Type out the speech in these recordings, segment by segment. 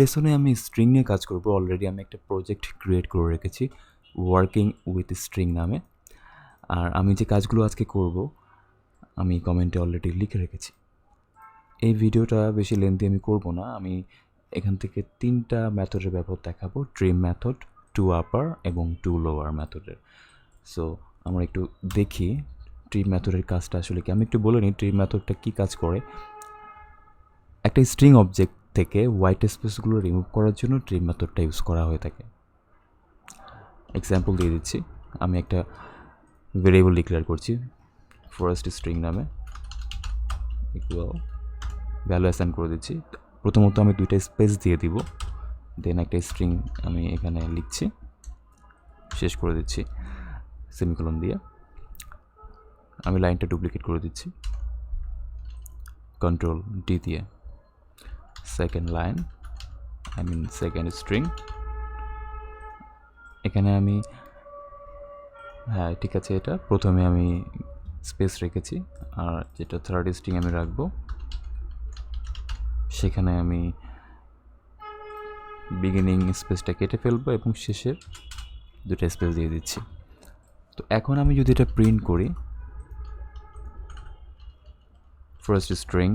লেসনে আমি স্ট্রিং নিয়ে কাজ করব। অলরেডি আমি একটা প্রজেক্ট ক্রিয়েট করে রেখেছি ওয়ার্কিং উইথ স্ট্রিং নামে। আর আমি যে কাজগুলো আজকে করব আমি কমেন্টে অলরেডি লিখে রেখেছি। এই ভিডিওটা বেশি লেন্থি আমি করব না। আমি এখান থেকে 3টা মেথডের ব্যবহার দেখাবো, ট্রিম মেথড, টু আপার এবং টু লোয়ার মেথডের। সো আমরা একটু দেখি ট্রিম মেথডের কাজটা আসলে কি। আমি একটু বলে নিই ট্রিম মেথডটা কী কাজ করে। একটা স্ট্রিং অবজেক্ট থেকে হোয়াইট স্পেসগুলো রিমুভ করার জন্য ট্রিম মেথডটা ইউজ করা হয়ে থাকে। এক্সাম্পল দিয়ে দিচ্ছি। আমি একটা ভেরিয়েবল ডিক্লেয়ার করছি ফরেস্ট স্ট্রিং নামে, ইকুয়াল ভ্যালু অ্যাসাইন করে দিচ্ছি। প্রথমত আমি 2টা স্পেস দিয়ে দিব, দেন একটা স্ট্রিং আমি এখানে লিখছি, শেষ করে দিচ্ছি সেমিকোলন দিয়ে। আমি লাইনটা ডুপ্লিকেট করে দিচ্ছি কন্ট্রোল ডি দিয়ে। সেকেন্ড লাইন, সেকেন্ড স্ট্রিং, এখানে আমি ঠিক আছে, এটা প্রথমে আমি স্পেস রেখেছি, আর যেটা থার্ড স্ট্রিং আমি রাখবো সেখানে আমি বিগিনিং স্পেসটা কেটে ফেলবো এবং শেষের 2টা স্পেস দিয়ে দিচ্ছি। তো এখন আমি যদি এটা প্রিন্ট করি, ফার্স্ট স্ট্রিং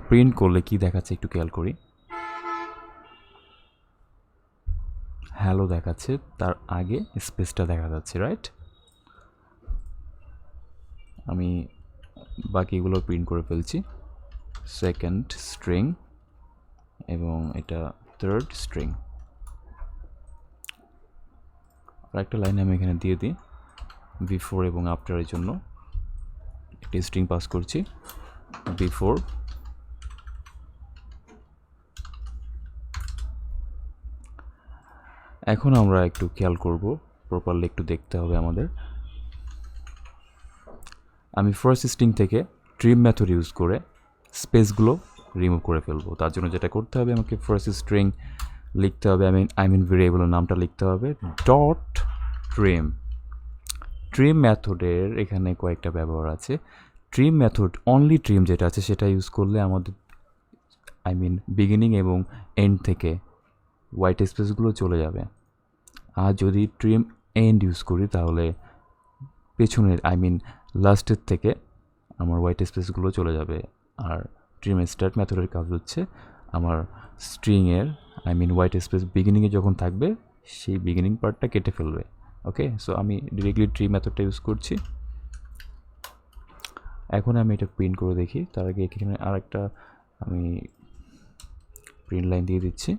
প্রিন্ট করলে কি দেখাচ্ছে একটু খেয়াল করি। হ্যালো দেখাচ্ছে, তার আগে স্পেসটা দেখা যাচ্ছে, রাইট? আমি বাকিগুলো প্রিন্ট করে ফেলছি, সেকেন্ড স্ট্রিং এবং এটা থার্ড স্ট্রিং। আর একটা লাইন আমি এখানে দিয়ে দিই বিফোর এবং আফটারের জন্য একটা স্ট্রিং পাস করছি, বিফোর এখন আমরা একটু খেয়াল করব, প্রপারলি একটু দেখতে হবে আমাদের। আমি ফার্স্ট স্ট্রিং থেকে ট্রিম মেথড ইউজ করে স্পেসগুলো রিমুভ করে ফেলবো। তার জন্য যেটা করতে হবে, আমাকে ফার্স্ট স্ট্রিং লিখতে হবে, ভেরিয়েবলের নামটা লিখতে হবে ডট ট্রিম। ট্রিম মেথডের এখানে কয়েকটা ব্যবহার আছে। ট্রিম মেথড অনলি ট্রিম যেটা আছে সেটা ইউজ করলে আমাদের বিগিনিং এবং এন্ড থেকে হোয়াইট স্পেসগুলো চলে যাবে। আর যদি ট্রিম এন্ড ইউজ করি তাহলে পেছনের লাস্টের থেকে আমার হোয়াইট স্পেসগুলো চলে যাবে। আর ট্রিম স্টার্ট মেথডের কাজ হচ্ছে আমার স্ট্রিংয়ের হোয়াইট স্পেস বিগিনিংয়ে যখন থাকবে সেই বিগিনিং পার্টটা কেটে ফেলবে। ওকে, সো আমি ডিরেক্টলি ট্রিম মেথডটা ইউজ করছি। এখন আমি এটা প্রিন্ট করে দেখি। তার আগে এখানে আরেকটা আমি প্রিন্ট লাইন দিয়ে দিচ্ছি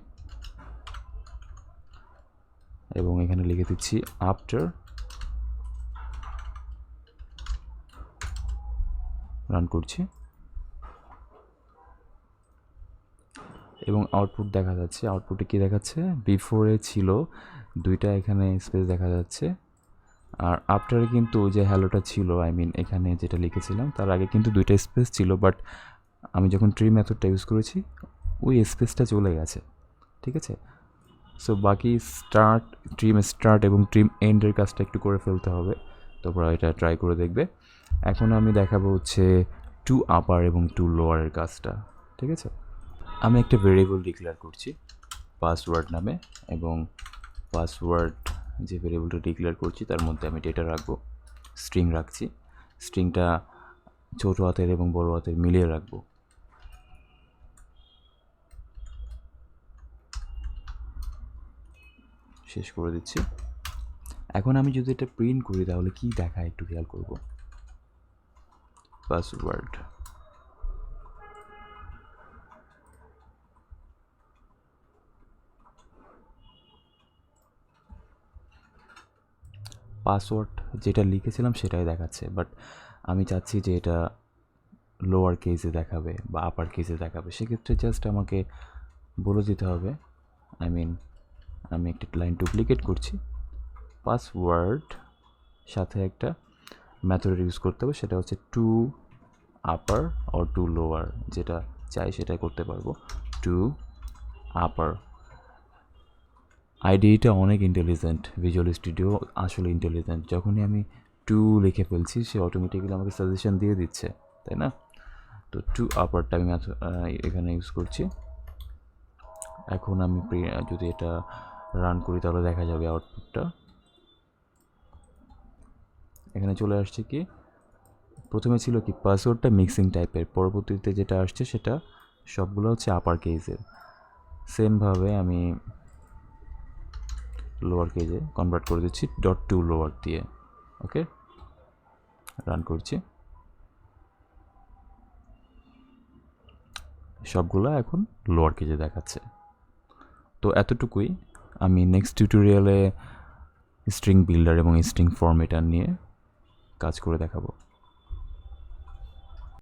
এবং এখানে লিখে দিচ্ছি আফটার, রান করছি এবং আউটপুট দেখা যাচ্ছে। আউটপুটে কি দেখাচ্ছে? বিফোরে ছিল 2টা এখানে স্পেস দেখা যাচ্ছে, আর আফটারে কিন্তু যে হ্যালোটা ছিল এখানে যেটা লিখেছিলাম তার আগে কিন্তু 2টা স্পেস ছিল, বাট আমি যখন ট্রি মেথডটা ইউজ করেছি ওই স্পেসটা চলে গেছে। ঠিক আছে, সো বাকি ট্রিম স্টার্ট এবং ট্রিম এন্ডের কাজটা একটু করে ফেলতে হবে, তারপর এটা ট্রাই করে দেখবে। এখন আমি দেখাবো হচ্ছে টু আপার এবং টু লোয়ারের কাজটা। ঠিক আছে, আমি একটা ভেরিয়েবল ডিক্লেয়ার করছি পাসওয়ার্ড নামে, এবং পাসওয়ার্ড যে ভেরিয়েবলটা ডিক্লেয়ার করছি তার মধ্যে আমি ডেটা রাখবো, স্ট্রিং রাখছি। স্ট্রিংটা ছোটো হাতের এবং বড় হাতের মিলিয়ে রাখবো। শেষ করে দিচ্ছি। এখন আমি যদি এটা প্রিন্ট করি তাহলে কি দেখায় একটু খেয়াল করব। পাসওয়ার্ড, পাসওয়ার্ড যেটা লিখেছিলাম সেটাই দেখাচ্ছে, বাট আমি চাচ্ছি যে এটা লোয়ার কেসে দেখাবে বা আপার কেসে দেখাবে। সেক্ষেত্রে জাস্ট আমাকে বলে দিতে হবে, আমি একটা লাইন ডুপ্লিকেট করছি, পাসওয়ার্ড সাথে একটা মেথড ইউজ করতে হবে, সেটা হচ্ছে to upper or to lower, যেটা চাই সেটাই করতে পারবো। টু আপার আইডিটা অনেক ইন্টেলিজেন্ট, ভিজুয়াল স্টুডিও আসলে ইন্টেলিজেন্ট। যখনই আমি টু লিখে ফেলছি সে অটোমেটিক্যালি আমাকে সাজেশন দিয়ে দিচ্ছে, তাই না? তো টু আপারটা আমি এখানে ইউজ করছি। এখন আমি যদি এটা রান করি তাহলে দেখা যাবে আউটপুটটা এখানে চলে আসছে। কি প্রথমে ছিল কি পাসওয়ার্ডটা মিক্সিং টাইপের, পরবর্তীতে যেটা আসছে সেটা সবগুলো হচ্ছে আপার কেজের। সেমভাবে আমি লোয়ার কেজে কনভার্ট করে দিচ্ছি .2 লোয়ার দিয়ে। ওকে, রান করছি, সবগুলো এখন লোয়ার কেজে দেখাচ্ছে। তো এতটুকুই। আমি নেক্সট টিউটোরিয়ালে স্ট্রিং বিল্ডার এবং স্ট্রিং ফরম্যাটার নিয়ে কাজ করে দেখাবো।